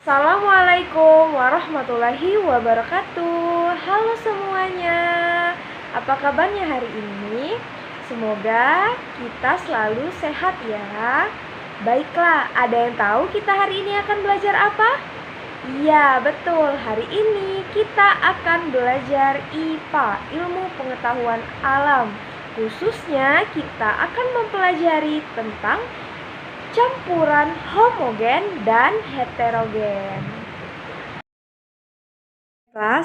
Assalamualaikum warahmatullahi wabarakatuh. Halo semuanya, apa kabarnya hari ini? Semoga kita selalu sehat ya. Baiklah, ada yang tahu kita hari ini akan belajar apa? Iya, betul. Hari ini kita akan belajar IPA, ilmu pengetahuan alam. Khususnya kita akan mempelajari tentang campuran homogen dan heterogen.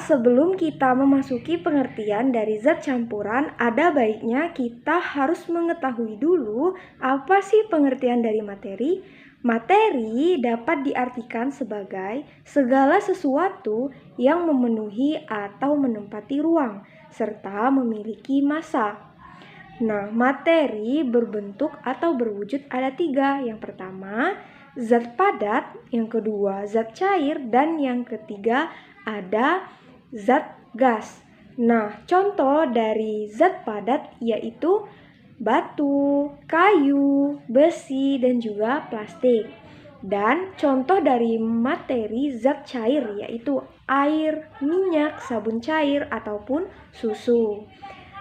Sebelum kita memasuki pengertian dari zat campuran, ada baiknya kita harus mengetahui dulu apa sih pengertian dari materi. Materi dapat diartikan sebagai segala sesuatu yang memenuhi atau menempati ruang, serta memiliki massa. Nah, materi berbentuk atau berwujud ada 3. Yang pertama, zat padat. Yang kedua, zat cair. Dan yang ketiga, ada zat gas. Nah, contoh dari zat padat yaitu batu, kayu, besi, dan juga plastik. Dan contoh dari materi zat cair yaitu air, minyak, sabun cair, ataupun susu.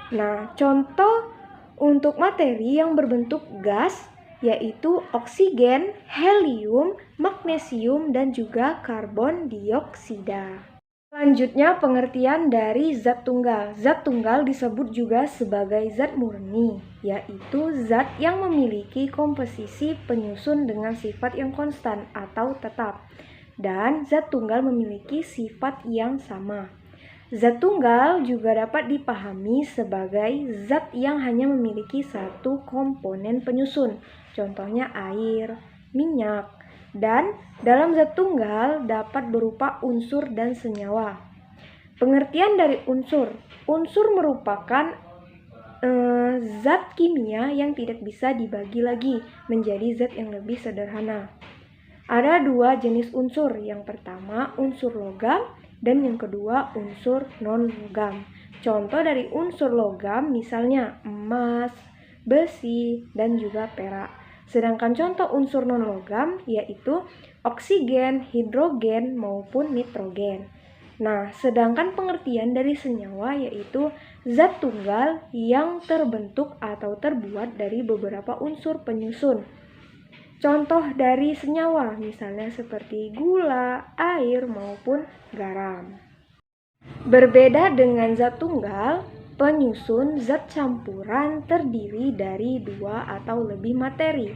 Nah, contoh untuk materi yang berbentuk gas yaitu oksigen, helium, magnesium, dan juga karbon dioksida. Selanjutnya pengertian dari zat tunggal. Zat tunggal disebut juga sebagai zat murni, yaitu zat yang memiliki komposisi penyusun dengan sifat yang konstan atau tetap. Dan zat tunggal memiliki sifat yang sama. Zat tunggal juga dapat dipahami sebagai zat yang hanya memiliki satu komponen penyusun, contohnya air, minyak, dan dalam zat tunggal dapat berupa unsur dan senyawa. Pengertian dari unsur. Unsur merupakan zat kimia yang tidak bisa dibagi lagi menjadi zat yang lebih sederhana. Ada 2 jenis unsur, yang pertama unsur logam dan yang kedua unsur non-logam. Contoh dari unsur logam misalnya emas, besi, dan juga perak. Sedangkan contoh unsur non-logam yaitu oksigen, hidrogen, maupun nitrogen. Nah, sedangkan pengertian dari senyawa yaitu zat tunggal yang terbentuk atau terbuat dari beberapa unsur penyusun. Contoh dari senyawa misalnya seperti gula, air, maupun garam. Berbeda dengan zat tunggal, penyusun zat campuran terdiri dari 2 atau lebih materi.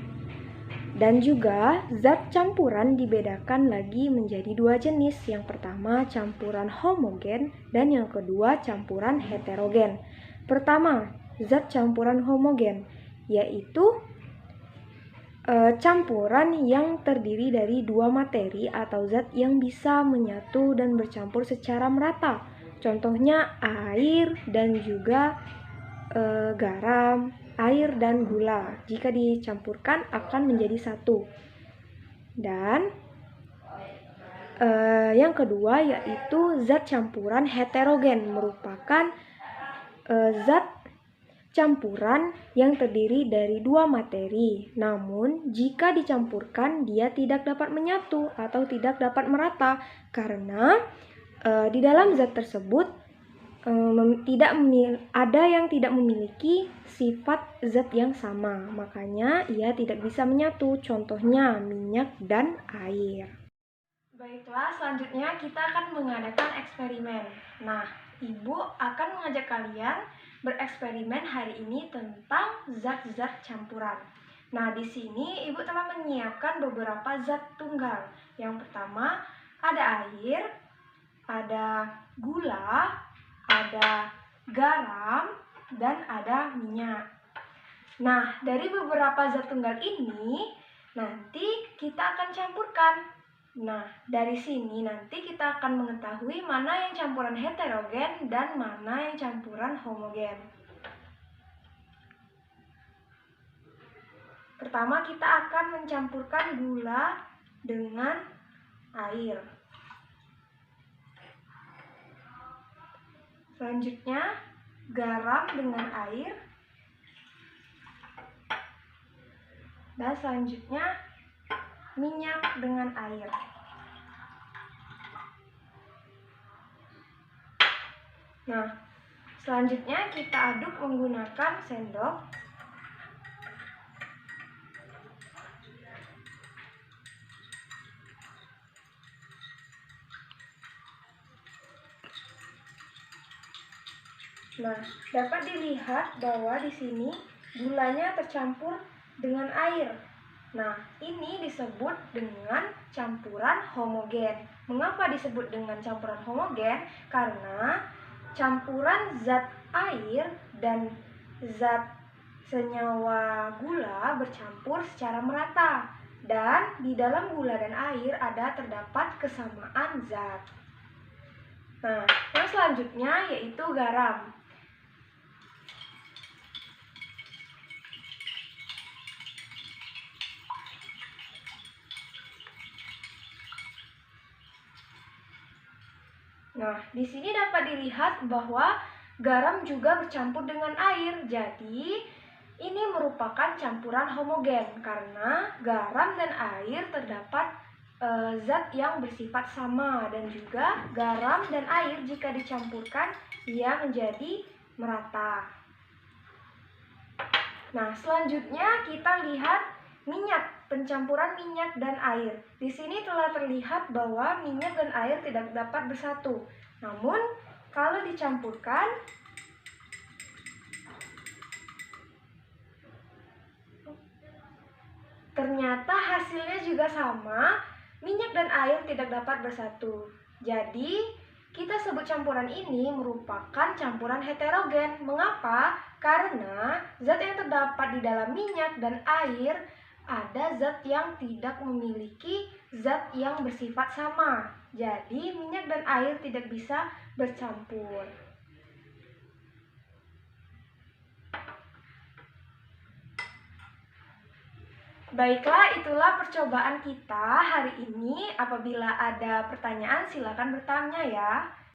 Dan juga zat campuran dibedakan lagi menjadi 2 jenis. Yang pertama campuran homogen dan yang kedua campuran heterogen. Pertama, zat campuran homogen yaitu campuran yang terdiri dari 2 materi atau zat yang bisa menyatu dan bercampur secara merata. Contohnya air dan juga garam, air dan gula. Jika dicampurkan akan menjadi satu. Dan yang kedua yaitu zat campuran heterogen, merupakan zat campuran yang terdiri dari 2 materi. Namun, jika dicampurkan dia tidak dapat menyatu atau tidak dapat merata karena di dalam zat tersebut ada yang tidak memiliki sifat zat yang sama. Makanya ia tidak bisa menyatu. Contohnya minyak dan air. Baiklah, selanjutnya kita akan mengadakan eksperimen. Nah, Ibu akan mengajak kalian bereksperimen hari ini tentang zat-zat campuran. Nah, di sini Ibu telah menyiapkan beberapa zat tunggal. Yang pertama, ada air, ada gula, ada garam, dan ada minyak. Nah, dari beberapa zat tunggal ini, nanti kita akan campurkan. Nah, dari sini nanti kita akan mengetahui mana yang campuran heterogen dan mana yang campuran homogen. Pertama, kita akan mencampurkan gula dengan air. Selanjutnya, garam dengan air. Dan selanjutnya, minyak dengan air. Nah, selanjutnya kita aduk menggunakan sendok. Nah, dapat dilihat bahwa di sini gulanya tercampur dengan air. Nah, ini disebut dengan campuran homogen. Mengapa disebut dengan campuran homogen? Karena campuran zat air dan zat senyawa gula bercampur secara merata. Dan di dalam gula dan air terdapat kesamaan zat. Nah, yang selanjutnya yaitu garam. Nah, di sini dapat dilihat bahwa garam juga bercampur dengan air. Jadi, ini merupakan campuran homogen karena garam dan air terdapat zat yang bersifat sama, dan juga garam dan air jika dicampurkan ia menjadi merata. Nah, selanjutnya kita lihat minyak, pencampuran minyak dan air. Di sini telah terlihat bahwa minyak dan air tidak dapat bersatu. Namun, kalau dicampurkan, ternyata hasilnya juga sama, minyak dan air tidak dapat bersatu. Jadi, kita sebut campuran ini merupakan campuran heterogen. Mengapa? Karena zat yang terdapat di dalam minyak dan air ada zat yang tidak memiliki zat yang bersifat sama. Jadi, minyak dan air tidak bisa bercampur. Baiklah, itulah percobaan kita hari ini. Apabila ada pertanyaan, silakan bertanya ya.